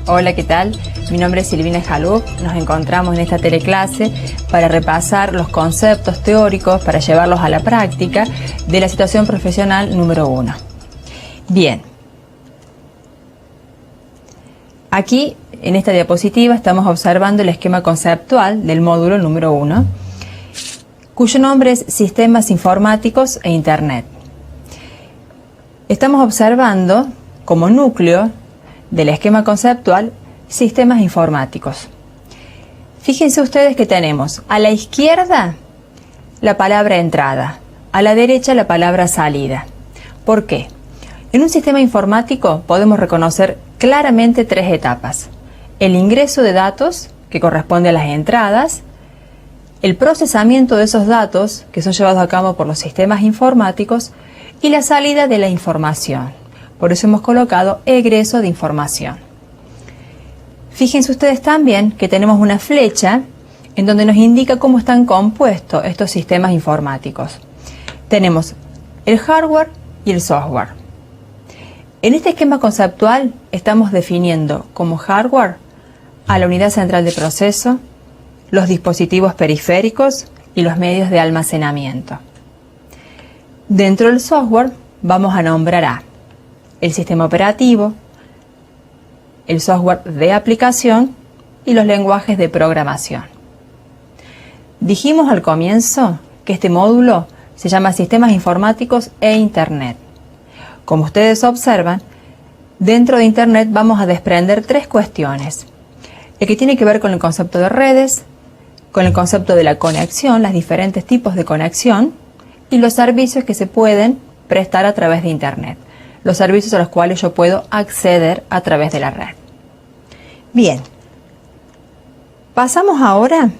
Hola, ¿qué tal? Mi nombre es Silvina Jalub. Nos encontramos en esta teleclase para repasar los conceptos teóricos para llevarlos a la práctica de la situación profesional número 1. Bien. Aquí, en esta diapositiva, estamos observando el esquema conceptual del módulo número 1, cuyo nombre es Sistemas Informáticos e Internet. Estamos observando como núcleo del esquema conceptual sistemas informáticos. Fíjense ustedes que tenemos a la izquierda la palabra entrada, a la derecha la palabra salida. ¿Por qué? En un sistema informático podemos reconocer claramente 3 etapas: el ingreso de datos, que corresponde a las entradas, el procesamiento de esos datos, que son llevados a cabo por los sistemas informáticos, y la salida de la información. Por eso hemos colocado egreso de información. Fíjense ustedes también que tenemos una flecha en donde nos indica cómo están compuestos estos sistemas informáticos. Tenemos el hardware y el software. En este esquema conceptual estamos definiendo como hardware a la unidad central de proceso, los dispositivos periféricos y los medios de almacenamiento. Dentro del software vamos a nombrar a el sistema operativo, el software de aplicación y los lenguajes de programación. Dijimos al comienzo que este módulo se llama Sistemas Informáticos e Internet. Como ustedes observan, dentro de Internet vamos a desprender 3 cuestiones. El que tiene que ver con el concepto de redes, con el concepto de la conexión, los diferentes tipos de conexión y los servicios que se pueden prestar a través de Internet. Los servicios a los cuales yo puedo acceder a través de la red. Bien, pasamos ahora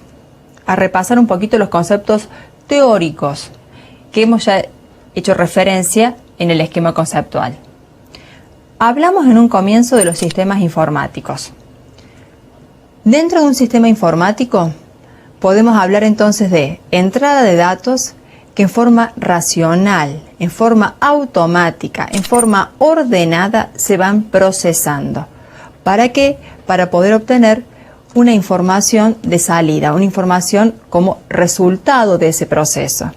a repasar un poquito los conceptos teóricos que hemos ya hecho referencia en el esquema conceptual. Hablamos en un comienzo de los sistemas informáticos. Dentro de un sistema informático podemos hablar entonces de entrada de datos que en forma racional, en forma automática, en forma ordenada se van procesando. ¿Para qué? Para poder obtener una información de salida, una información como resultado de ese proceso.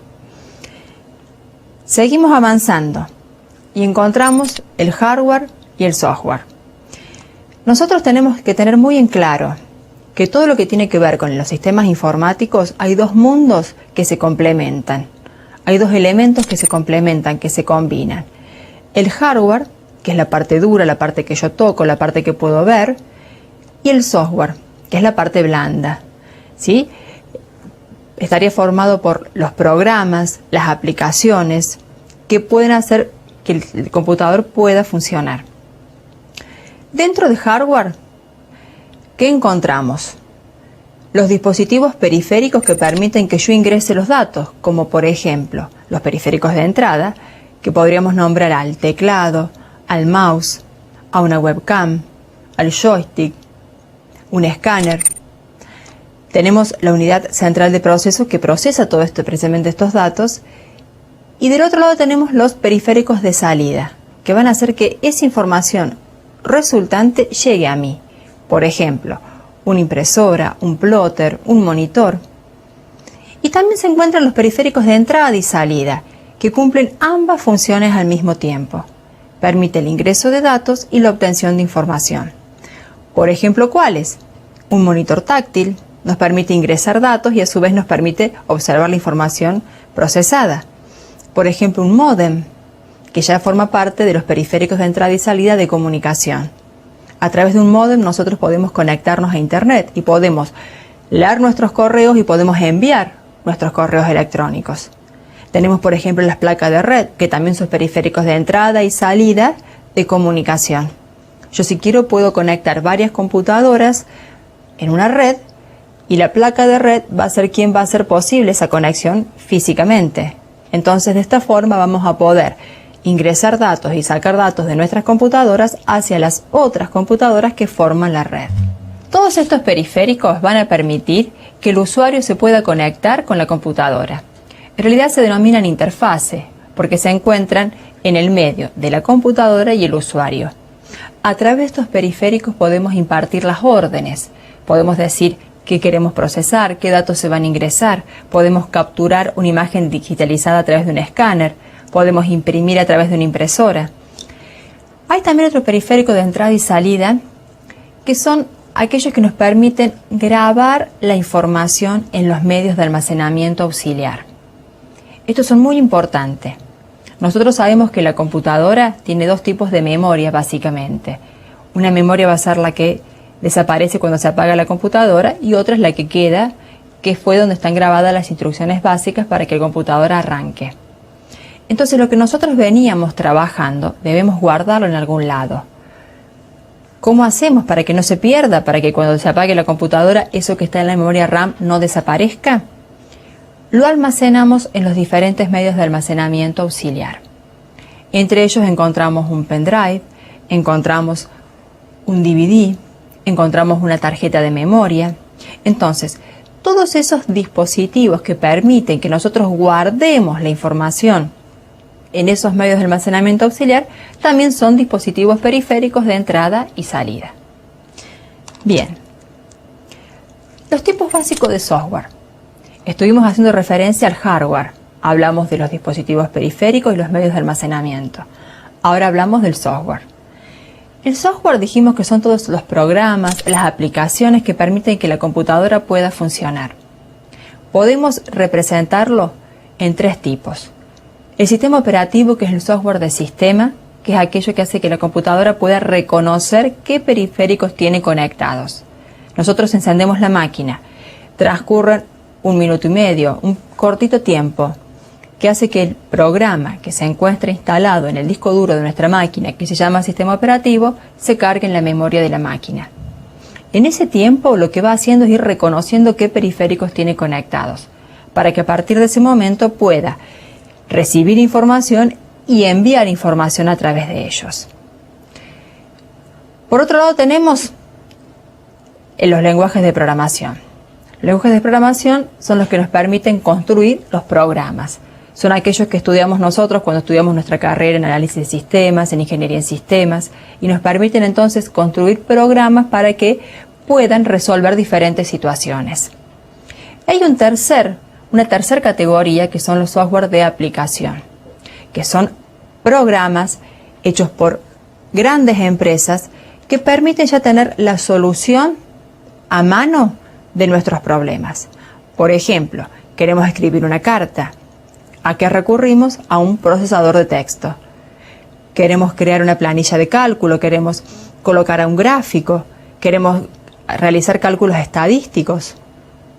Seguimos avanzando y encontramos el hardware y el software. Nosotros tenemos que tener muy en claro que todo lo que tiene que ver con los sistemas informáticos hay 2 mundos que se complementan. Hay 2 elementos que se complementan, que se combinan. El hardware, que es la parte dura, la parte que yo toco, la parte que puedo ver, y el software, que es la parte blanda, ¿sí? Estaría formado por los programas, las aplicaciones, que pueden hacer que el computador pueda funcionar. Dentro de hardware, ¿qué encontramos? Los dispositivos periféricos que permiten que yo ingrese los datos, como por ejemplo los periféricos de entrada, que podríamos nombrar al teclado, al mouse, a una webcam, al joystick, un escáner. Tenemos la unidad central de proceso que procesa todo esto, precisamente estos datos, y del otro lado tenemos los periféricos de salida, que van a hacer que esa información resultante llegue a mí. Por ejemplo, una impresora, un plotter, un monitor. Y también se encuentran los periféricos de entrada y salida, que cumplen ambas funciones al mismo tiempo. Permite el ingreso de datos y la obtención de información. Por ejemplo, ¿cuáles? Un monitor táctil nos permite ingresar datos y a su vez nos permite observar la información procesada. Por ejemplo, un módem, que ya forma parte de los periféricos de entrada y salida de comunicación. A través de un módem nosotros podemos conectarnos a Internet y podemos leer nuestros correos y podemos enviar nuestros correos electrónicos. Tenemos, por ejemplo, las placas de red, que también son periféricos de entrada y salida de comunicación. Yo, si quiero, puedo conectar varias computadoras en una red y la placa de red va a ser quien va a hacer posible esa conexión físicamente. Entonces, de esta forma vamos a poder ingresar datos y sacar datos de nuestras computadoras hacia las otras computadoras que forman la red. Todos estos periféricos van a permitir que el usuario se pueda conectar con la computadora. En realidad se denominan interfase porque se encuentran en el medio de la computadora y el usuario. A través de estos periféricos podemos impartir las órdenes, podemos decir qué queremos procesar, qué datos se van a ingresar, podemos capturar una imagen digitalizada a través de un escáner, podemos imprimir a través de una impresora. Hay también otro periférico de entrada y salida, que son aquellos que nos permiten grabar la información en los medios de almacenamiento auxiliar. Estos son muy importantes. Nosotros sabemos que la computadora tiene dos tipos de memoria básicamente. Una memoria va a ser la que desaparece cuando se apaga la computadora y otra es la que queda, que fue donde están grabadas las instrucciones básicas para que el computador arranque. Entonces lo que nosotros veníamos trabajando debemos guardarlo en algún lado. ¿Cómo hacemos para que no se pierda, para que cuando se apague la computadora eso que está en la memoria RAM no desaparezca? Lo almacenamos en los diferentes medios de almacenamiento auxiliar. Entre ellos encontramos un pendrive, encontramos un DVD, encontramos una tarjeta de memoria. Entonces, todos esos dispositivos que permiten que nosotros guardemos la información en esos medios de almacenamiento auxiliar también son dispositivos periféricos de entrada y salida. Bien, los tipos básicos de software. Estuvimos haciendo referencia al hardware, hablamos de los dispositivos periféricos y los medios de almacenamiento. Ahora hablamos del software. El software dijimos que son todos los programas, las aplicaciones que permiten que la computadora pueda funcionar. Podemos representarlo en tres tipos. El sistema operativo, que es el software de sistema, que es aquello que hace que la computadora pueda reconocer qué periféricos tiene conectados. Nosotros encendemos la máquina, transcurre 1 minuto y medio, un cortito tiempo, que hace que el programa que se encuentra instalado en el disco duro de nuestra máquina, que se llama sistema operativo, se cargue en la memoria de la máquina. En ese tiempo lo que va haciendo es ir reconociendo qué periféricos tiene conectados, para que a partir de ese momento pueda recibir información y enviar información a través de ellos. Por otro lado tenemos los lenguajes de programación. Los lenguajes de programación son los que nos permiten construir los programas. Son aquellos que estudiamos nosotros cuando estudiamos nuestra carrera en análisis de sistemas, en ingeniería en sistemas, y nos permiten entonces construir programas para que puedan resolver diferentes situaciones. Hay una tercera categoría que son los software de aplicación, que son programas hechos por grandes empresas que permiten ya tener la solución a mano de nuestros problemas. Por ejemplo, queremos escribir una carta. ¿A qué recurrimos? A un procesador de texto. Queremos crear una planilla de cálculo, queremos colocar a un gráfico, queremos realizar cálculos estadísticos.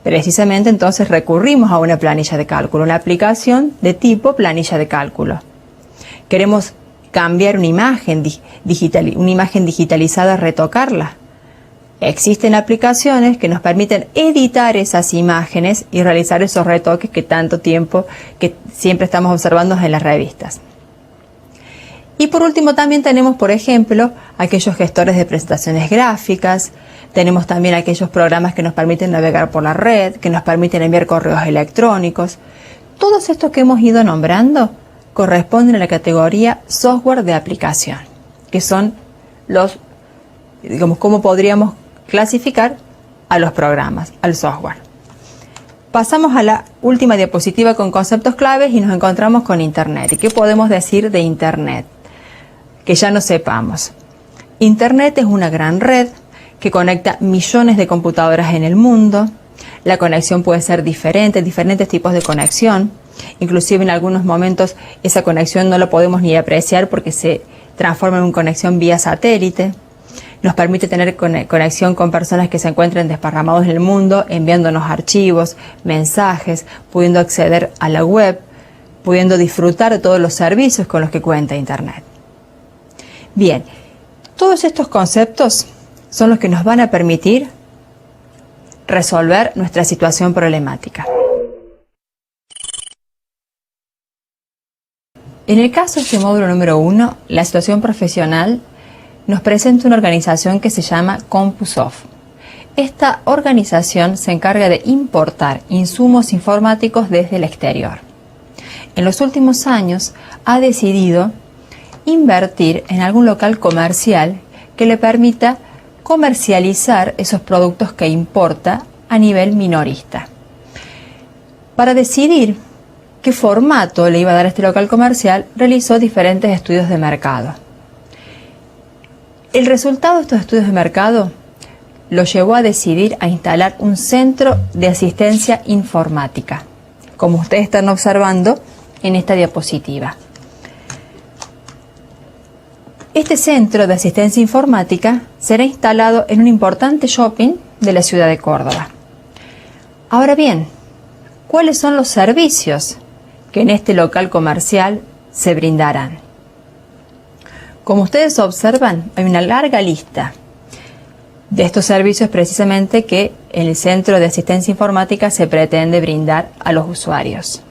Precisamente entonces recurrimos a una planilla de cálculo, una aplicación de tipo planilla de cálculo. Queremos cambiar una imagen digitalizada, retocarla. Existen aplicaciones que nos permiten editar esas imágenes y realizar esos retoques que tanto tiempo, que siempre estamos observando en las revistas. Y por último también tenemos, por ejemplo, aquellos gestores de presentaciones gráficas. Tenemos también aquellos programas que nos permiten navegar por la red, que nos permiten enviar correos electrónicos. Todos estos que hemos ido nombrando corresponden a la categoría software de aplicación, que son los, cómo podríamos clasificar a los programas, al software. Pasamos a la última diapositiva con conceptos claves y nos encontramos con Internet. ¿Y qué podemos decir de Internet? Que ya no sepamos. Internet es una gran red que conecta millones de computadoras en el mundo. La conexión puede ser diferente, diferentes tipos de conexión. Inclusive en algunos momentos esa conexión no la podemos ni apreciar porque se transforma en una conexión vía satélite. Nos permite tener conexión con personas que se encuentren desparramados en el mundo, enviándonos archivos, mensajes, pudiendo acceder a la web, pudiendo disfrutar de todos los servicios con los que cuenta Internet. Bien, todos estos conceptos son los que nos van a permitir resolver nuestra situación problemática. En el caso de este módulo número 1, la situación profesional nos presenta una organización que se llama CompuSoft. Esta organización se encarga de importar insumos informáticos desde el exterior. En los últimos años ha decidido invertir en algún local comercial que le permita comercializar esos productos que importa a nivel minorista. Para decidir qué formato le iba a dar este local comercial, realizó diferentes estudios de mercado. El resultado de estos estudios de mercado lo llevó a decidir a instalar un centro de asistencia informática, como ustedes están observando en esta diapositiva. Este centro de asistencia informática será instalado en un importante shopping de la ciudad de Córdoba. Ahora bien, ¿cuáles son los servicios que en este local comercial se brindarán? Como ustedes observan, hay una larga lista de estos servicios precisamente que en el Centro de Asistencia Informática se pretende brindar a los usuarios.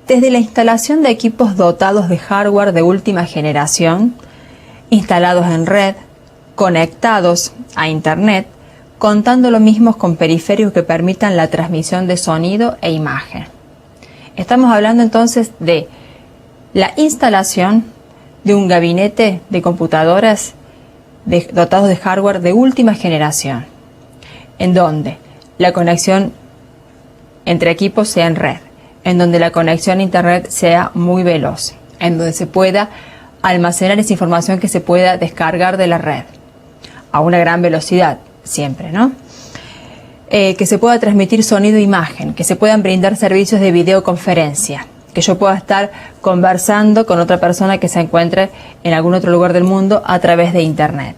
Desde la instalación de equipos dotados de hardware de última generación, instalados en red, conectados a Internet, contando lo mismo con periféricos que permitan la transmisión de sonido e imagen. Estamos hablando entonces de la instalación de un gabinete de computadoras dotados de hardware de última generación, en donde la conexión entre equipos sea en red, en donde la conexión a Internet sea muy veloz, en donde se pueda almacenar esa información que se pueda descargar de la red a una gran velocidad, siempre, ¿no? Que se pueda transmitir sonido e imagen, que se puedan brindar servicios de videoconferencia, que yo pueda estar conversando con otra persona que se encuentre en algún otro lugar del mundo a través de Internet.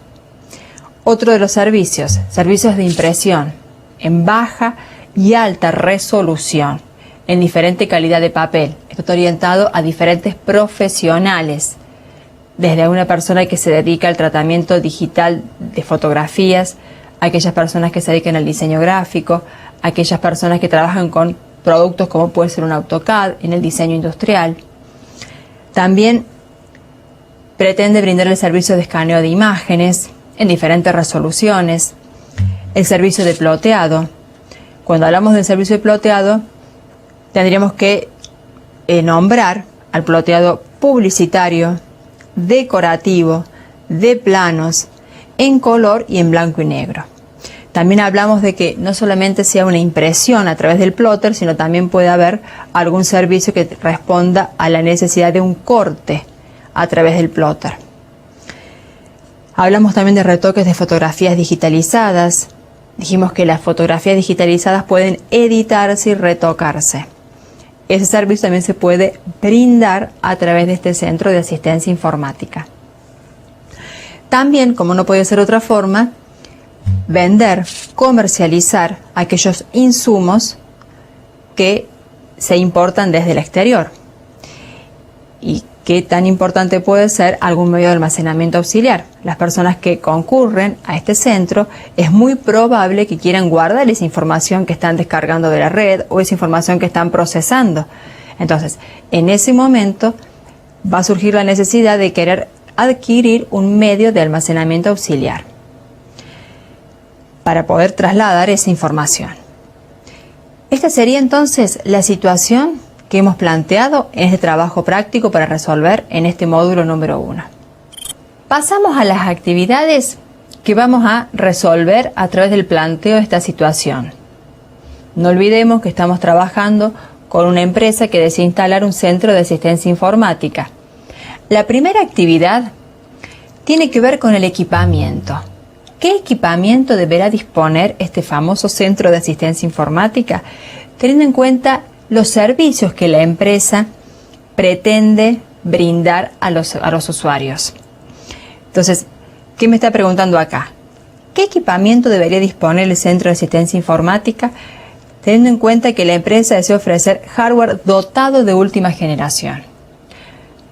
Otro de los servicios de impresión en baja y alta resolución, en diferente calidad de papel. Esto está orientado a diferentes profesionales, desde una persona que se dedica al tratamiento digital de fotografías, a aquellas personas que se dedican al diseño gráfico, a aquellas personas que trabajan con productos como puede ser un AutoCAD en el diseño industrial. También pretende brindar el servicio de escaneo de imágenes en diferentes resoluciones, el servicio de ploteado. Cuando hablamos del servicio de ploteado, tendríamos que nombrar al ploteado publicitario, decorativo, de planos, en color y en blanco y negro. También hablamos de que no solamente sea una impresión a través del plotter, sino también puede haber algún servicio que responda a la necesidad de un corte a través del plotter. Hablamos también de retoques de fotografías digitalizadas. Dijimos que las fotografías digitalizadas pueden editarse y retocarse. Ese servicio también se puede brindar a través de este centro de asistencia informática. También, como no puede ser otra forma, vender, comercializar aquellos insumos que se importan desde el exterior. Y qué tan importante puede ser algún medio de almacenamiento auxiliar. Las personas que concurren a este centro es muy probable que quieran guardar esa información que están descargando de la red o esa información que están procesando. Entonces, en ese momento va a surgir la necesidad de querer adquirir un medio de almacenamiento auxiliar para poder trasladar esa información. Esta sería entonces la situación que hemos planteado en este trabajo práctico para resolver en este módulo número 1. Pasamos a las actividades que vamos a resolver a través del planteo de esta situación. No olvidemos que estamos trabajando con una empresa que desea instalar un centro de asistencia informática. La primera actividad tiene que ver con el equipamiento. ¿Qué equipamiento deberá disponer este famoso centro de asistencia informática? Teniendo en cuenta los servicios que la empresa pretende brindar a los usuarios. Entonces, ¿qué me está preguntando acá? ¿Qué equipamiento debería disponer el centro de asistencia informática? Teniendo en cuenta que la empresa desea ofrecer hardware dotado de última generación.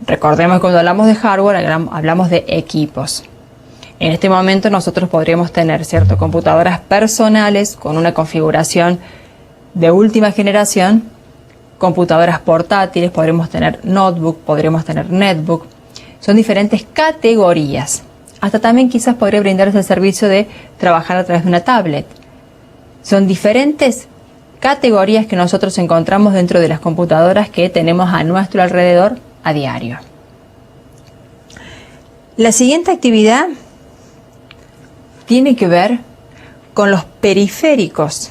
Recordemos que cuando hablamos de hardware hablamos de equipos. En este momento nosotros podríamos tener, ¿cierto?, computadoras personales con una configuración de última generación, computadoras portátiles, podremos tener notebook, podremos tener netbook. Son diferentes categorías. Hasta también quizás podría brindarse el servicio de trabajar a través de una tablet. Son diferentes categorías que nosotros encontramos dentro de las computadoras que tenemos a nuestro alrededor a diario. La siguiente actividad tiene que ver con los periféricos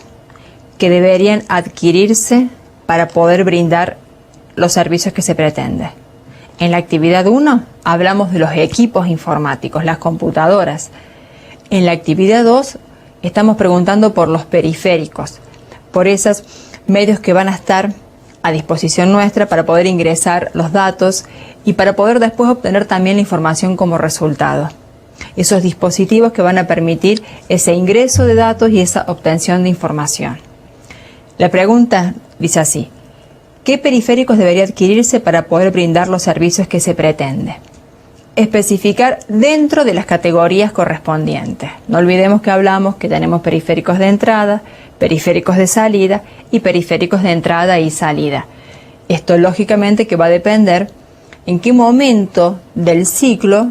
que deberían adquirirse para poder brindar los servicios que se pretende. En la actividad 1 hablamos de los equipos informáticos, las computadoras. En la actividad 2 estamos preguntando por los periféricos, por esos medios que van a estar a disposición nuestra para poder ingresar los datos y para poder después obtener también la información como resultado. Esos dispositivos que van a permitir ese ingreso de datos y esa obtención de información. La pregunta dice así: ¿qué periféricos debería adquirirse para poder brindar los servicios que se pretende? Especificar dentro de las categorías correspondientes. No olvidemos que hablamos que tenemos periféricos de entrada, periféricos de salida y periféricos de entrada y salida. Esto lógicamente que va a depender en qué momento del ciclo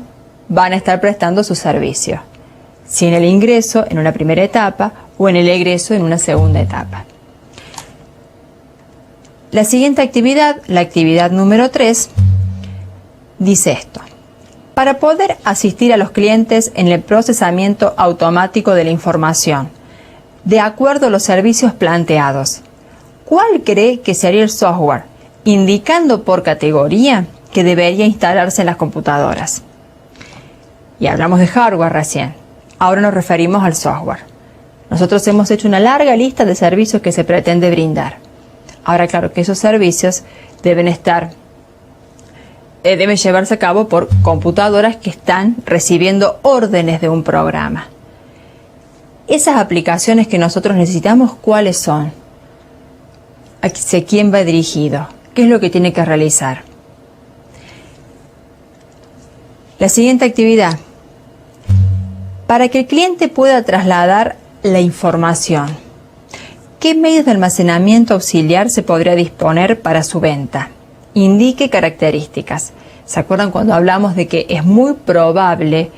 van a estar prestando su servicio. Si en el ingreso en una primera etapa o en el egreso en una segunda etapa. La siguiente actividad, la actividad número 3, dice esto: para poder asistir a los clientes en el procesamiento automático de la información, de acuerdo a los servicios planteados, ¿cuál cree que sería el software, indicando por categoría, que debería instalarse en las computadoras? Y hablamos de hardware recién, ahora nos referimos al software. Nosotros hemos hecho una larga lista de servicios que se pretende brindar. Ahora, claro que esos servicios deben llevarse a cabo por computadoras que están recibiendo órdenes de un programa. Esas aplicaciones que nosotros necesitamos, ¿cuáles son? ¿Hacia quién va dirigido? ¿Qué es lo que tiene que realizar? La siguiente actividad: para que el cliente pueda trasladar la información, ¿qué medios de almacenamiento auxiliar se podría disponer para su venta? Indique características. ¿Se acuerdan cuando hablamos de que es muy probable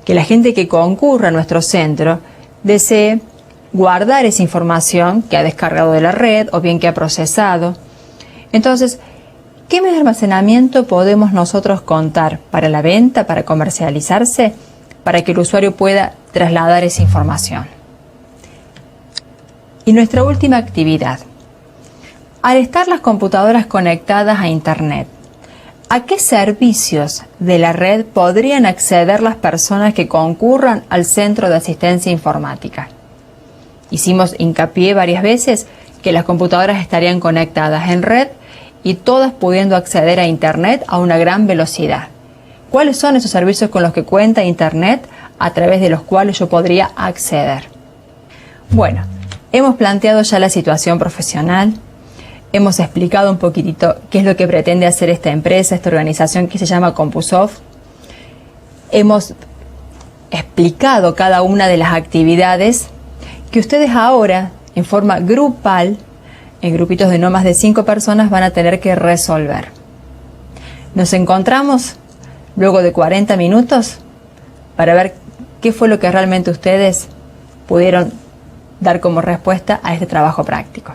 que la gente que concurra a nuestro centro desee guardar esa información que ha descargado de la red o bien que ha procesado? Entonces, ¿qué medios de almacenamiento podemos nosotros contar para la venta, para comercializarse, para que el usuario pueda trasladar esa información? Y nuestra última actividad: al estar las computadoras conectadas a Internet, ¿a qué servicios de la red podrían acceder las personas que concurran al Centro de Asistencia Informática? Hicimos hincapié varias veces que las computadoras estarían conectadas en red y todas pudiendo acceder a Internet a una gran velocidad. ¿Cuáles son esos servicios con los que cuenta Internet a través de los cuales yo podría acceder? Bueno, hemos planteado ya la situación profesional. Hemos explicado un poquitito qué es lo que pretende hacer esta empresa, esta organización que se llama Compusoft. Hemos explicado cada una de las actividades que ustedes ahora, en forma grupal, en grupitos de no más de 5 personas, van a tener que resolver. Nos encontramos luego de 40 minutos para ver qué fue lo que realmente ustedes pudieron dar como respuesta a este trabajo práctico.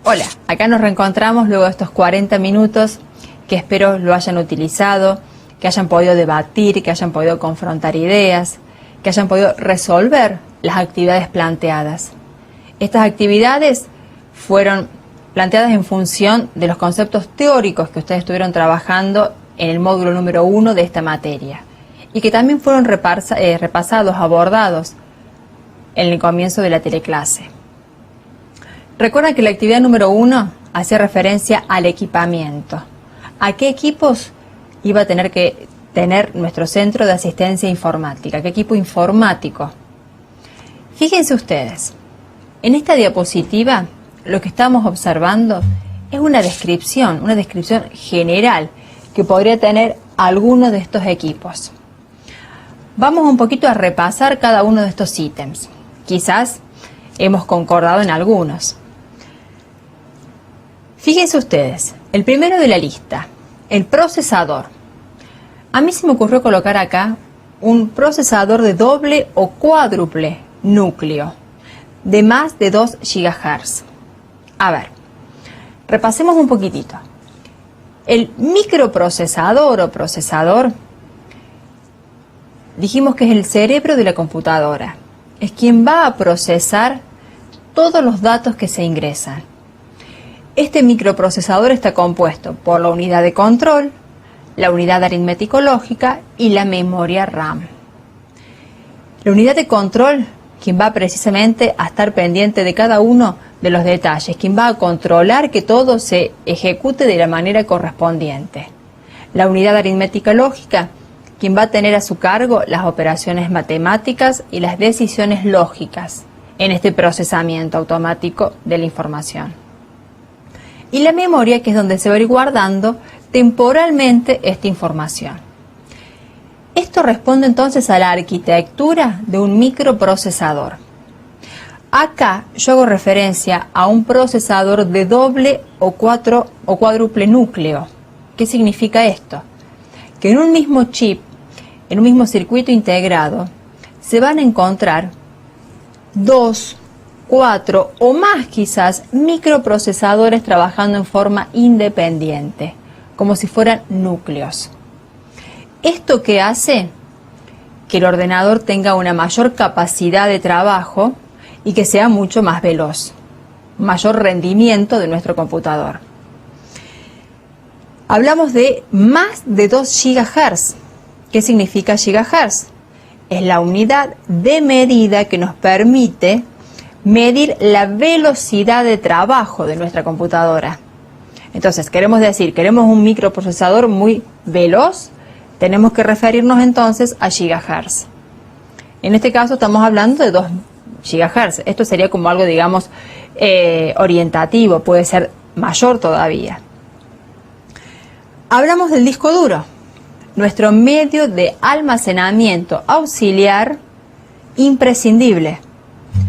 Hola, acá nos reencontramos luego de estos 40 minutos que espero lo hayan utilizado, que hayan podido debatir, que hayan podido confrontar ideas, que hayan podido resolver las actividades planteadas. Estas actividades fueron planteadas en función de los conceptos teóricos que ustedes estuvieron trabajando en el módulo número 1 de esta materia y que también fueron repasados, abordados en el comienzo de la teleclase. Recuerden que la actividad número 1 hacía referencia al equipamiento. ¿A qué equipos iba a tener que tener nuestro centro de asistencia informática? ¿Qué equipo informático? Fíjense ustedes, en esta diapositiva lo que estamos observando es una descripción general que podría tener alguno de estos equipos. Vamos un poquito a repasar cada uno de estos ítems. Quizás hemos concordado en algunos. Fíjense ustedes, el primero de la lista, el procesador. A mí se me ocurrió colocar acá un procesador de doble o cuádruple núcleo de más de 2 GHz. A ver, repasemos un poquitito. El microprocesador o procesador, dijimos que es el cerebro de la computadora. Es quien va a procesar todos los datos que se ingresan. Este microprocesador está compuesto por la unidad de control, la unidad aritmético-lógica y la memoria RAM. La unidad de control, quien va precisamente a estar pendiente de cada uno de los detalles, quien va a controlar que todo se ejecute de la manera correspondiente. La unidad aritmética lógica, quien va a tener a su cargo las operaciones matemáticas y las decisiones lógicas en este procesamiento automático de la información. Y la memoria, que es donde se va a ir guardando temporalmente esta información. Esto responde entonces a la arquitectura de un microprocesador. Acá yo hago referencia a un procesador de doble o cuádruple núcleo. ¿Qué significa esto? Que en un mismo chip, en un mismo circuito integrado, se van a encontrar 2, 4 o más quizás microprocesadores trabajando en forma independiente, como si fueran núcleos. ¿Esto qué hace? Que el ordenador tenga una mayor capacidad de trabajo y que sea mucho más veloz, mayor rendimiento de nuestro computador. Hablamos de más de 2 GHz. ¿Qué significa gigahertz? Es la unidad de medida que nos permite medir la velocidad de trabajo de nuestra computadora. Entonces, queremos un microprocesador muy veloz, tenemos que referirnos entonces a gigahertz. En este caso estamos hablando de 2 GHz. Esto sería como algo, digamos, orientativo, puede ser mayor todavía. Hablamos del disco duro, nuestro medio de almacenamiento auxiliar imprescindible.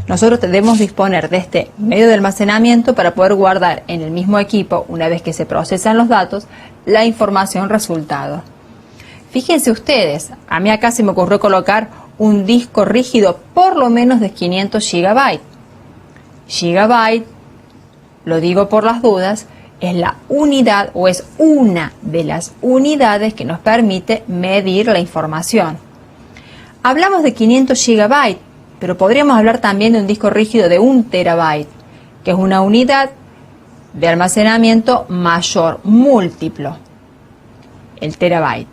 Nosotros debemos disponer de este medio de almacenamiento para poder guardar en el mismo equipo, una vez que se procesan los datos, la información resultado. Fíjense ustedes, a mí acá se me ocurrió colocar un disco rígido por lo menos de 500 GB. Gigabyte, lo digo por las dudas, es la unidad o es una de las unidades que nos permite medir la información. Hablamos de 500 GB, pero podríamos hablar también de un disco rígido de 1 TB, que es una unidad de almacenamiento mayor, múltiplo, el terabyte.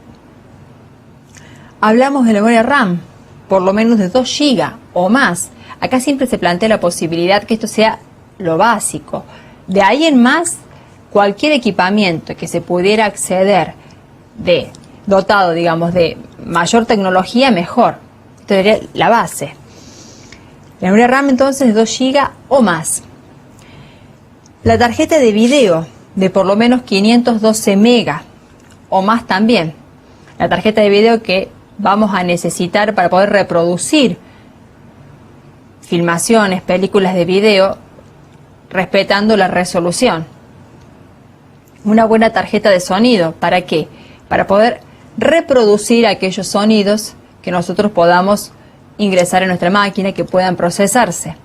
Hablamos de la memoria RAM, por lo menos de 2 GB o más. Acá siempre se plantea la posibilidad que esto sea lo básico. De ahí en más, cualquier equipamiento que se pudiera acceder dotado, digamos, de mayor tecnología, mejor. Esto sería la base. La memoria RAM entonces de 2 GB o más. La tarjeta de video de por lo menos 512 megas o más también. La tarjeta de video que vamos a necesitar para poder reproducir filmaciones, películas de video, respetando la resolución. Una buena tarjeta de sonido, ¿para qué? Para poder reproducir aquellos sonidos que nosotros podamos ingresar en nuestra máquina, que puedan procesarse.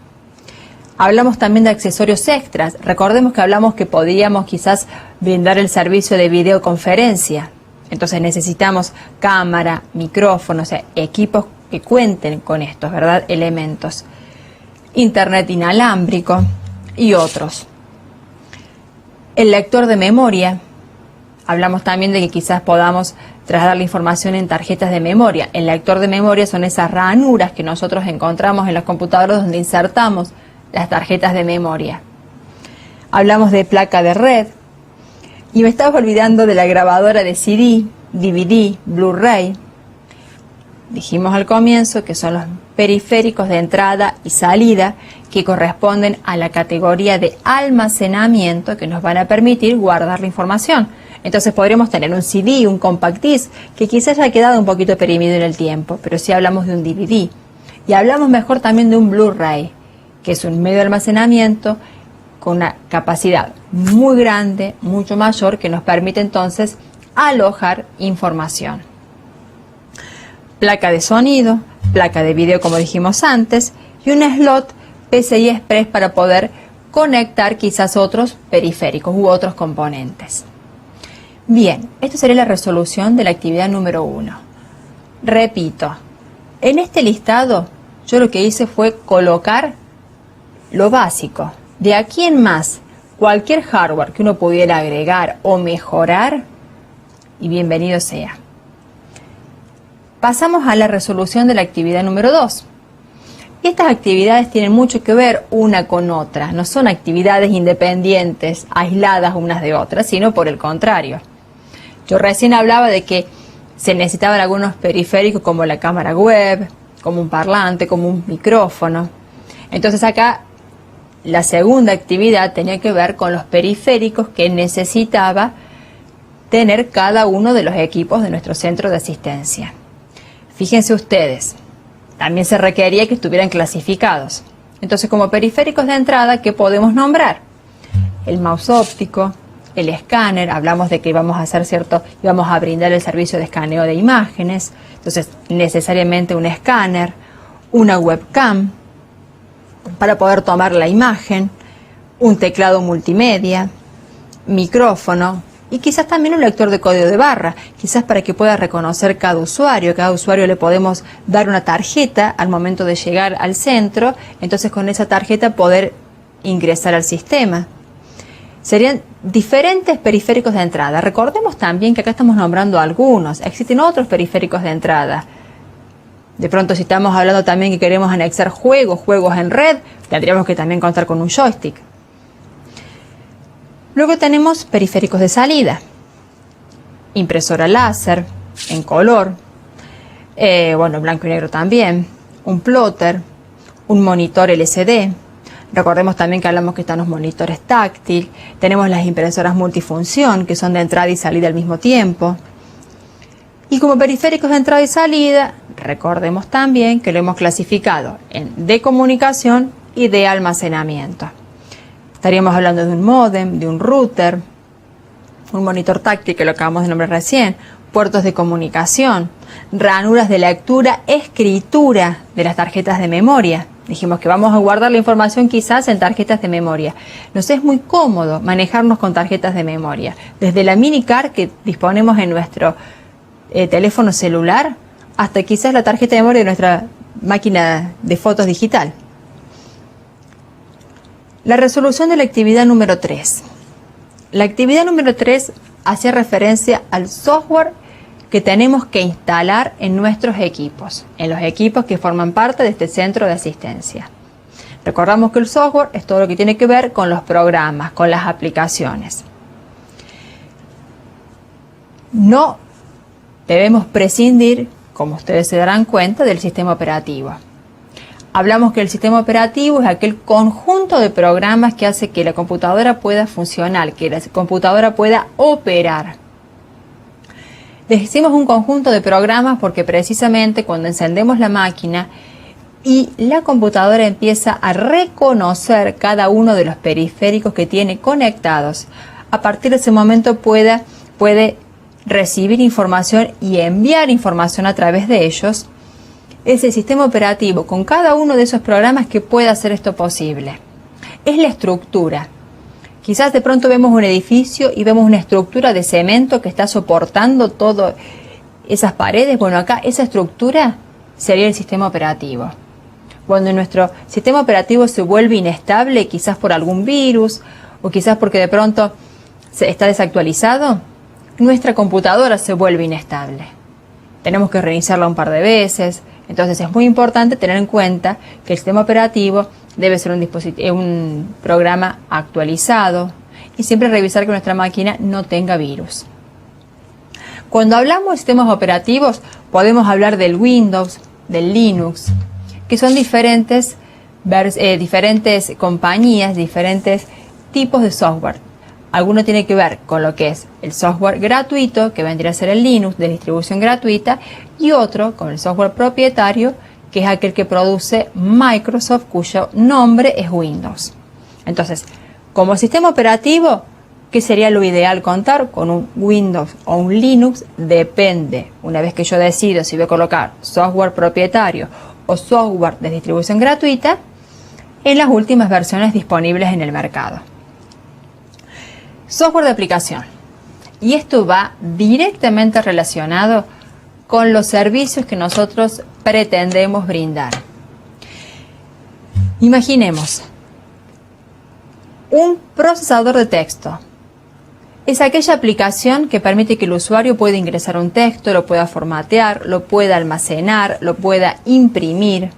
Hablamos también de accesorios extras. Recordemos que hablamos que podríamos quizás brindar el servicio de videoconferencia. Entonces necesitamos cámara, micrófono, o sea, equipos que cuenten con estos, ¿verdad? Elementos. Internet inalámbrico y otros. El lector de memoria. Hablamos también de que quizás podamos trasladar la información en tarjetas de memoria. El lector de memoria son esas ranuras que nosotros encontramos en las computadoras donde insertamos las tarjetas de memoria. Hablamos de placa de red. Y me estaba olvidando de la grabadora de CD, DVD, Blu-ray. Dijimos al comienzo que son los periféricos de entrada y salida que corresponden a la categoría de almacenamiento que nos van a permitir guardar la información. Entonces podríamos tener un CD, un compact disc, que quizás haya quedado un poquito perimido en el tiempo, pero sí hablamos de un DVD. Y hablamos mejor también de un Blu-ray, que es un medio de almacenamiento con una capacidad muy grande, mucho mayor, que nos permite entonces alojar información. Placa de sonido, placa de video como dijimos antes, y un slot PCI Express para poder conectar quizás otros periféricos u otros componentes. Bien, esto sería la resolución de la actividad número 1. Repito, en este listado yo lo que hice fue colocar lo básico. De aquí en más, cualquier hardware que uno pudiera agregar o mejorar, y bienvenido sea. Pasamos a la resolución de la actividad número 2. Estas actividades tienen mucho que ver una con otra, no son actividades independientes, aisladas unas de otras, sino por el contrario. Yo recién hablaba de que se necesitaban algunos periféricos como la cámara web, como un parlante, como un micrófono. Entonces acá la segunda actividad tenía que ver con los periféricos que necesitaba tener cada uno de los equipos de nuestro centro de asistencia. Fíjense ustedes, también se requería que estuvieran clasificados. Entonces, como periféricos de entrada, ¿qué podemos nombrar? El mouse óptico, el escáner, hablamos de que íbamos a brindar el servicio de escaneo de imágenes, entonces necesariamente un escáner, una webcam para poder tomar la imagen, un teclado multimedia, micrófono y quizás también un lector de código de barra, quizás para que pueda reconocer cada usuario le podemos dar una tarjeta al momento de llegar al centro, entonces con esa tarjeta poder ingresar al sistema. Serían diferentes periféricos de entrada. Recordemos también que acá estamos nombrando algunos, existen otros periféricos de entrada. De pronto, si estamos hablando también que queremos anexar juegos en red, tendríamos que también contar con un joystick. Luego tenemos periféricos de salida. Impresora láser, en color, blanco y negro también, un plotter, un monitor LCD. Recordemos también que hablamos que están los monitores táctil, tenemos las impresoras multifunción, que son de entrada y salida al mismo tiempo. Y como periféricos de entrada y salida, recordemos también que lo hemos clasificado en de comunicación y de almacenamiento. Estaríamos hablando de un módem, de un router, un monitor táctil que lo acabamos de nombrar recién, puertos de comunicación, ranuras de lectura, escritura de las tarjetas de memoria. Dijimos que vamos a guardar la información quizás en tarjetas de memoria. Nos es muy cómodo manejarnos con tarjetas de memoria. Desde la mini card que disponemos en nuestro teléfono celular hasta quizás la tarjeta de memoria de nuestra máquina de fotos digital. La resolución de la actividad número 3. La actividad número 3 hacía referencia al software que tenemos que instalar en nuestros equipos, en los equipos que forman parte de este centro de asistencia. Recordamos que el software es todo lo que tiene que ver con los programas, con las aplicaciones. No debemos prescindir, como ustedes se darán cuenta, del sistema operativo. Hablamos que el sistema operativo es aquel conjunto de programas que hace que la computadora pueda funcionar, que la computadora pueda operar. Decimos un conjunto de programas porque precisamente cuando encendemos la máquina y la computadora empieza a reconocer cada uno de los periféricos que tiene conectados, a partir de ese momento puede recibir información y enviar información a través de ellos. Es el sistema operativo con cada uno de esos programas que puede hacer esto posible. es la estructura. Quizás de pronto vemos un edificio y vemos una estructura de cemento que está soportando todas esas paredes. Bueno, acá esa estructura sería el sistema operativo. Cuando nuestro sistema operativo se vuelve inestable, quizás por algún virus o quizás porque de pronto está desactualizado, nuestra computadora se vuelve inestable. Tenemos que reiniciarla un par de veces. Entonces es muy importante tener en cuenta que el sistema operativo debe ser un programa actualizado y siempre revisar que nuestra máquina no tenga virus. Cuando hablamos de sistemas operativos podemos hablar del Windows, del Linux, que son diferentes compañías, diferentes tipos de software. Alguno tiene que ver con lo que es el software gratuito, que vendría a ser el Linux de distribución gratuita, y otro con el software propietario, que es aquel que produce Microsoft, cuyo nombre es Windows. Entonces, como sistema operativo, ¿qué sería lo ideal contar? Con un Windows o un Linux, depende. Una vez que yo decido si voy a colocar software propietario o software de distribución gratuita, en las últimas versiones disponibles en el mercado. Software de aplicación. Y esto va directamente relacionado con los servicios que nosotros pretendemos brindar. Imaginemos un procesador de texto. Es aquella aplicación que permite que el usuario pueda ingresar un texto, lo pueda formatear, lo pueda almacenar, lo pueda imprimir.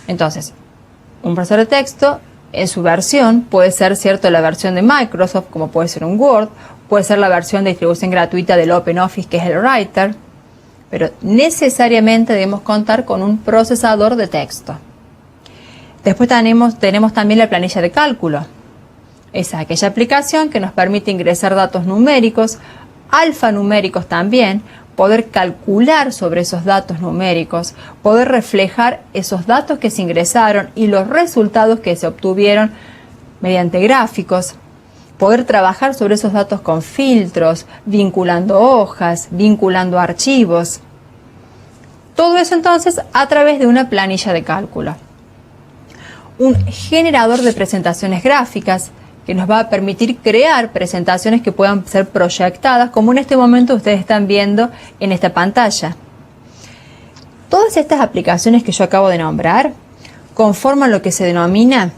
Entonces, un procesador de texto en su versión puede ser, cierto, la versión de Microsoft, como puede ser un Word, puede ser la versión de distribución gratuita del OpenOffice, que es el Writer, pero necesariamente debemos contar con un procesador de texto. Después tenemos también la planilla de cálculo. Es aquella aplicación que nos permite ingresar datos numéricos, alfanuméricos también, poder calcular sobre esos datos numéricos, poder reflejar esos datos que se ingresaron y los resultados que se obtuvieron mediante gráficos, poder trabajar sobre esos datos con filtros, vinculando hojas, vinculando archivos. Todo eso entonces a través de una planilla de cálculo. Un generador de presentaciones gráficas que nos va a permitir crear presentaciones que puedan ser proyectadas, como en este momento ustedes están viendo en esta pantalla. Todas estas aplicaciones que yo acabo de nombrar conforman lo que se denomina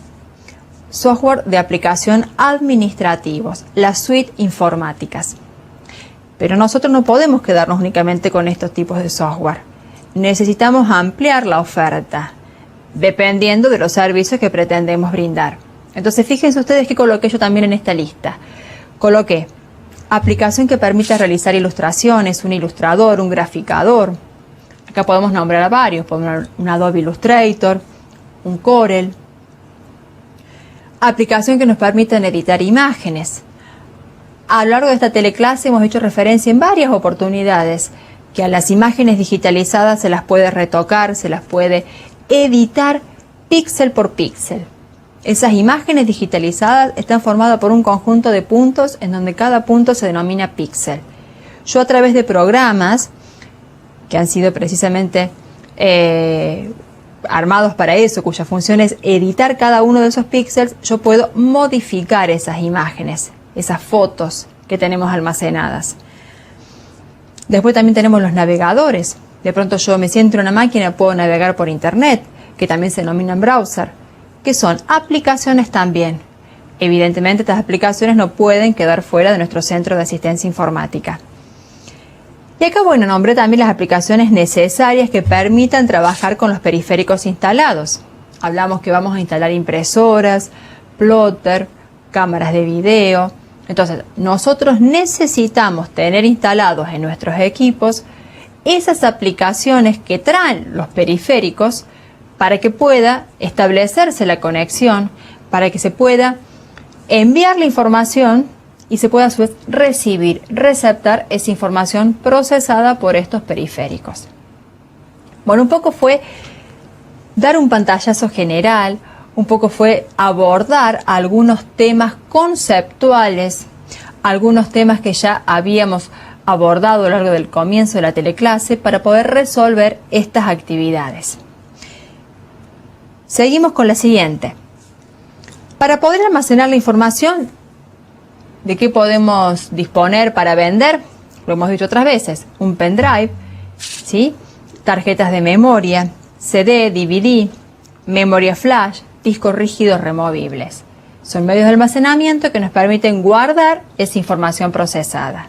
software de aplicación administrativos, las suites informáticas. Pero nosotros no podemos quedarnos únicamente con estos tipos de software. Necesitamos ampliar la oferta, dependiendo de los servicios que pretendemos brindar. Entonces, fíjense ustedes que coloqué yo también en esta lista. Coloqué aplicación que permita realizar ilustraciones, un ilustrador, un graficador. Acá podemos nombrar a varios, podemos un Adobe Illustrator, un Corel. Aplicación que nos permita editar imágenes. A lo largo de esta teleclase hemos hecho referencia en varias oportunidades que a las imágenes digitalizadas se las puede retocar, se las puede editar píxel por píxel. Esas imágenes digitalizadas están formadas por un conjunto de puntos en donde cada punto se denomina píxel. Yo a través de programas que han sido precisamente armados para eso, cuya función es editar cada uno de esos píxeles, yo puedo modificar esas imágenes, esas fotos que tenemos almacenadas. Después también tenemos los navegadores. De pronto yo me siento en una máquina y puedo navegar por internet, que también se denominan browser, que son aplicaciones también. Evidentemente estas aplicaciones no pueden quedar fuera de nuestro centro de asistencia informática. Y acá, bueno, nombré también las aplicaciones necesarias que permitan trabajar con los periféricos instalados. Hablamos que vamos a instalar impresoras, plotter, cámaras de video. Entonces, nosotros necesitamos tener instalados en nuestros equipos esas aplicaciones que traen los periféricos para que pueda establecerse la conexión, para que se pueda enviar la información y se pueda a su vez receptar esa información procesada por estos periféricos. Bueno, un poco fue dar un pantallazo general, un poco fue abordar algunos temas conceptuales, algunos temas que ya habíamos abordado a lo largo del comienzo de la teleclase para poder resolver estas actividades. Seguimos con la siguiente. Para poder almacenar la información, ¿de qué podemos disponer para vender? Lo hemos dicho otras veces, un pendrive, ¿sí? Tarjetas de memoria, CD, DVD, memoria flash, discos rígidos removibles. Son medios de almacenamiento que nos permiten guardar esa información procesada.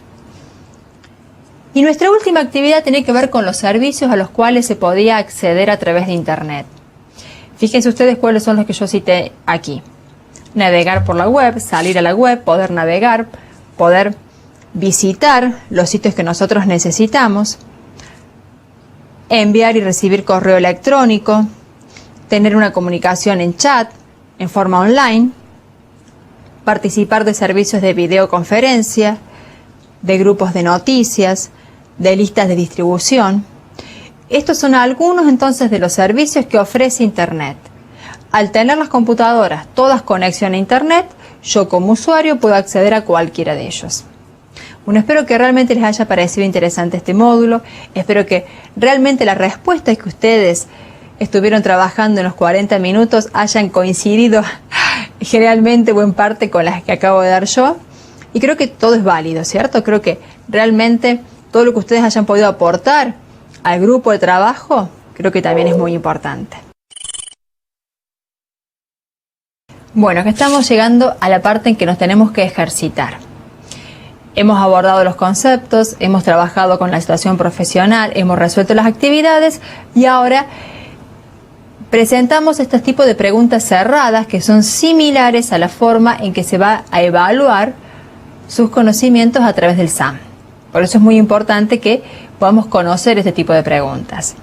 Y nuestra última actividad tiene que ver con los servicios a los cuales se podía acceder a través de Internet. Fíjense ustedes cuáles son los que yo cité aquí. Navegar por la web, salir a la web, poder navegar, poder visitar los sitios que nosotros necesitamos, enviar y recibir correo electrónico, tener una comunicación en chat, en forma online, participar de servicios de videoconferencia, de grupos de noticias, de listas de distribución. Estos son algunos entonces de los servicios que ofrece Internet. Al tener las computadoras todas conexión a Internet, yo como usuario puedo acceder a cualquiera de ellos. Bueno, espero que realmente les haya parecido interesante este módulo. Espero que realmente las respuestas que ustedes estuvieron trabajando en los 40 minutos hayan coincidido generalmente o en parte con las que acabo de dar yo. Y creo que todo es válido, ¿cierto? Creo que realmente todo lo que ustedes hayan podido aportar al grupo de trabajo, creo que también es muy importante. Bueno, acá estamos llegando a la parte en que nos tenemos que ejercitar. Hemos abordado los conceptos, hemos trabajado con la situación profesional, hemos resuelto las actividades y ahora presentamos este tipo de preguntas cerradas que son similares a la forma en que se va a evaluar sus conocimientos a través del SAM. Por eso es muy importante que podamos conocer este tipo de preguntas.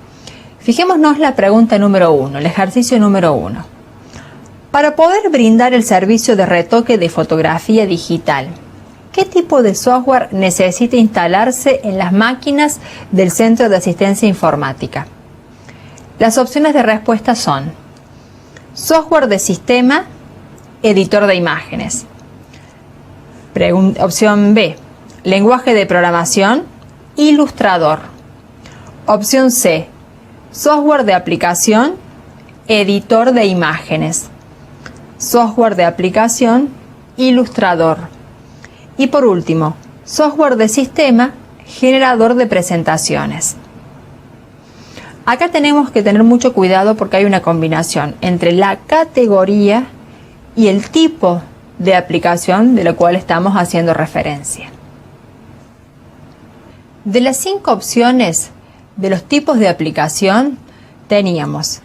Fijémonos la pregunta número 1, el ejercicio número 1. Para poder brindar el servicio de retoque de fotografía digital, ¿qué tipo de software necesita instalarse en las máquinas del Centro de Asistencia Informática? Las opciones de respuesta son software de sistema, editor de imágenes. Opción B, lenguaje de programación, Illustrator. Opción C, software de aplicación, editor de imágenes. Software de aplicación, Illustrator. Y por último, software de sistema, generador de presentaciones. Acá tenemos que tener mucho cuidado porque hay una combinación entre la categoría y el tipo de aplicación de la cual estamos haciendo referencia. De las 5 opciones de los tipos de aplicación, teníamos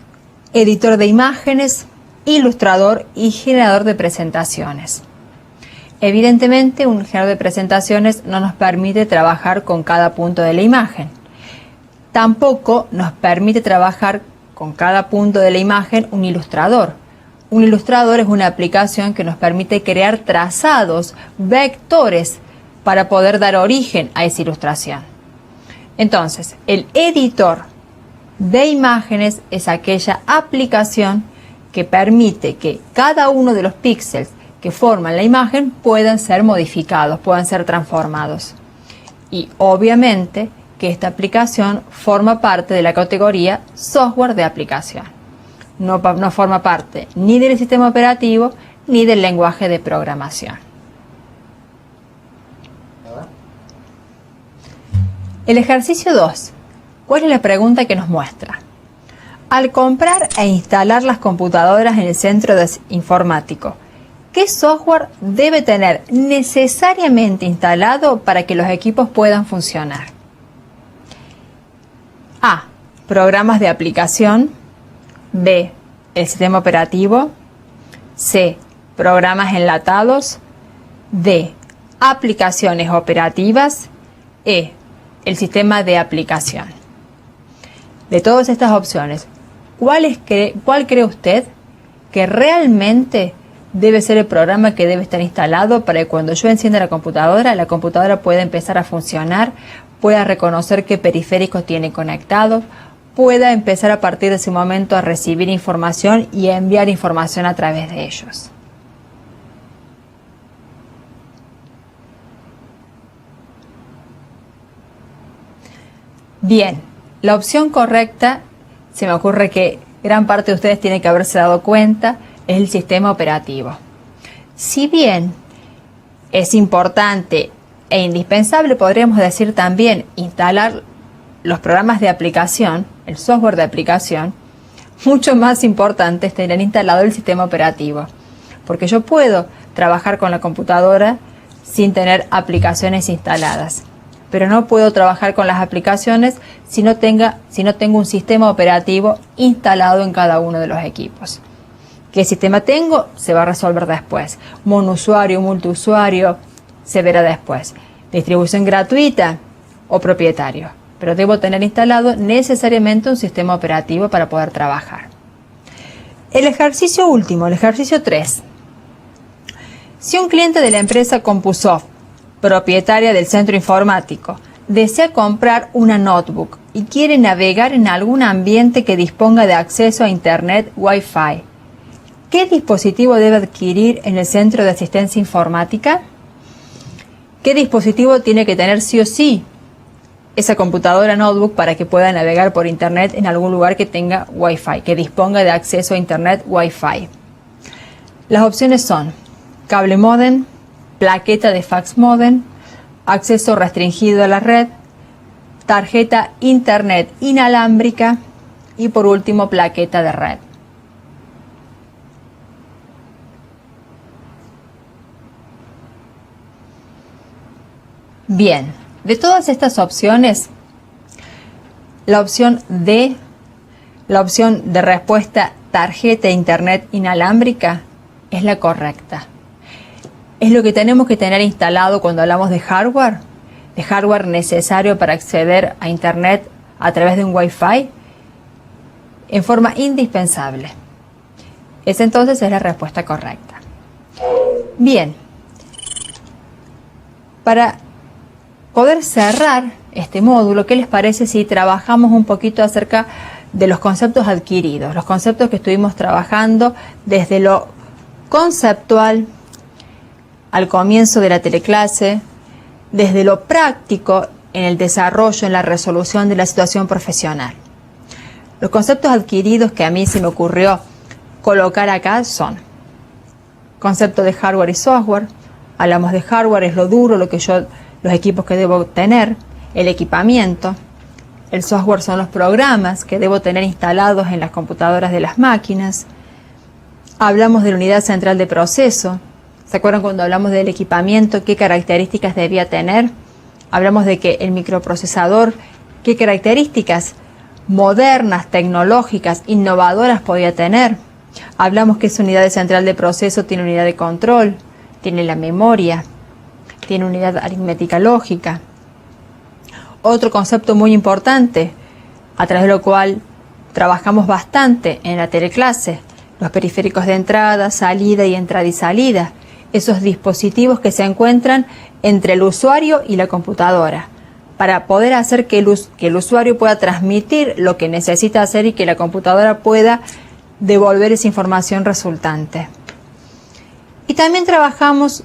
editor de imágenes, ilustrador y generador de presentaciones. Evidentemente, un generador de presentaciones no nos permite trabajar con cada punto de la imagen. Tampoco nos permite trabajar con cada punto de la imagen un ilustrador. Un ilustrador es una aplicación que nos permite crear trazados, vectores, para poder dar origen a esa ilustración. Entonces, el editor de imágenes es aquella aplicación que permite que cada uno de los píxeles que forman la imagen puedan ser modificados, puedan ser transformados. Y obviamente que esta aplicación forma parte de la categoría software de aplicación. No forma parte ni del sistema operativo ni del lenguaje de programación. El ejercicio 2. ¿Cuál es la pregunta que nos muestra? Al comprar e instalar las computadoras en el centro informático, ¿qué software debe tener necesariamente instalado para que los equipos puedan funcionar? A. Programas de aplicación. B. El sistema operativo. C. Programas enlatados. D. Aplicaciones operativas. E. El sistema de aplicación. De todas estas opciones, ¿cuál cree usted que realmente debe ser el programa que debe estar instalado para que cuando yo encienda la computadora pueda empezar a funcionar, pueda reconocer qué periféricos tiene conectados, pueda empezar a partir de ese momento a recibir información y a enviar información a través de ellos? Bien, la opción correcta, se me ocurre que gran parte de ustedes tiene que haberse dado cuenta, es el sistema operativo. Si bien es importante e indispensable, podríamos decir también, instalar los programas de aplicación, el software de aplicación, mucho más importante es tener instalado el sistema operativo, porque yo puedo trabajar con la computadora sin tener aplicaciones instaladas, pero no puedo trabajar con las aplicaciones si no tengo un sistema operativo instalado en cada uno de los equipos. ¿Qué sistema tengo? Se va a resolver después. Monousuario, multiusuario, se verá después. Distribución gratuita o propietario. Pero debo tener instalado necesariamente un sistema operativo para poder trabajar. El ejercicio último, el ejercicio 3. Si un cliente de la empresa Compusoft, propietaria del centro informático, desea comprar una notebook y quiere navegar en algún ambiente que disponga de acceso a Internet Wi-Fi, ¿qué dispositivo debe adquirir en el centro de asistencia informática? ¿Qué dispositivo tiene que tener sí o sí esa computadora notebook para que pueda navegar por Internet en algún lugar que tenga Wi-Fi, que disponga de acceso a Internet Wi-Fi? Las opciones son cable módem, plaqueta de fax módem, acceso restringido a la red, tarjeta Internet inalámbrica y por último plaqueta de red. Bien, de todas estas opciones, la opción D, la opción de respuesta tarjeta Internet inalámbrica, es la correcta. Es lo que tenemos que tener instalado cuando hablamos de hardware necesario para acceder a Internet a través de un Wi-Fi en forma indispensable. Esa entonces es la respuesta correcta. Bien, para poder cerrar este módulo, ¿qué les parece si trabajamos un poquito acerca de los conceptos adquiridos? Los conceptos que estuvimos trabajando desde lo conceptual al comienzo de la teleclase, desde lo práctico en el desarrollo, en la resolución de la situación profesional. Los conceptos adquiridos que a mí se me ocurrió colocar acá son concepto de hardware y software. Hablamos de hardware, es lo duro, los equipos que debo tener, el equipamiento. El software son los programas que debo tener instalados en las computadoras de las máquinas. Hablamos de la unidad central de proceso. ¿Se acuerdan cuando hablamos del equipamiento? ¿Qué características debía tener? Hablamos de que el microprocesador, ¿qué características modernas, tecnológicas, innovadoras podía tener? Hablamos que esa unidad central de proceso tiene unidad de control, tiene la memoria, tiene unidad aritmética lógica. Otro concepto muy importante, a través de lo cual trabajamos bastante en la teleclase, los periféricos de entrada, salida y entrada y salida. Esos dispositivos que se encuentran entre el usuario y la computadora, para poder hacer que el usuario pueda transmitir lo que necesita hacer y que la computadora pueda devolver esa información resultante. Y también trabajamos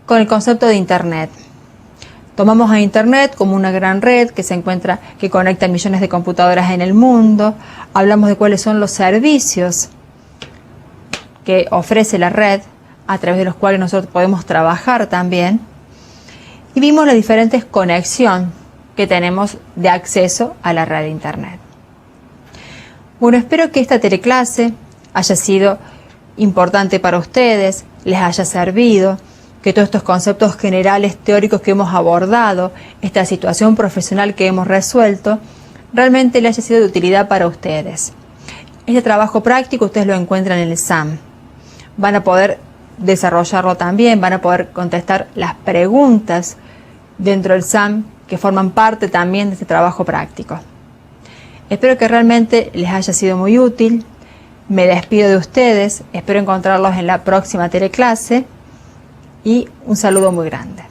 con el concepto de Internet. Tomamos a Internet como una gran red que conecta millones de computadoras en el mundo. Hablamos de cuáles son los servicios que ofrece la red, a través de los cuales nosotros podemos trabajar también. Y vimos las diferentes conexiones que tenemos de acceso a la red de Internet. Bueno, espero que esta teleclase haya sido importante para ustedes, les haya servido, que todos estos conceptos generales teóricos que hemos abordado, esta situación profesional que hemos resuelto, realmente les haya sido de utilidad para ustedes. Este trabajo práctico ustedes lo encuentran en el SAM. Van a poder desarrollarlo también, van a poder contestar las preguntas dentro del SAM que forman parte también de este trabajo práctico. Espero que realmente les haya sido muy útil. Me despido de ustedes, espero encontrarlos en la próxima teleclase y un saludo muy grande.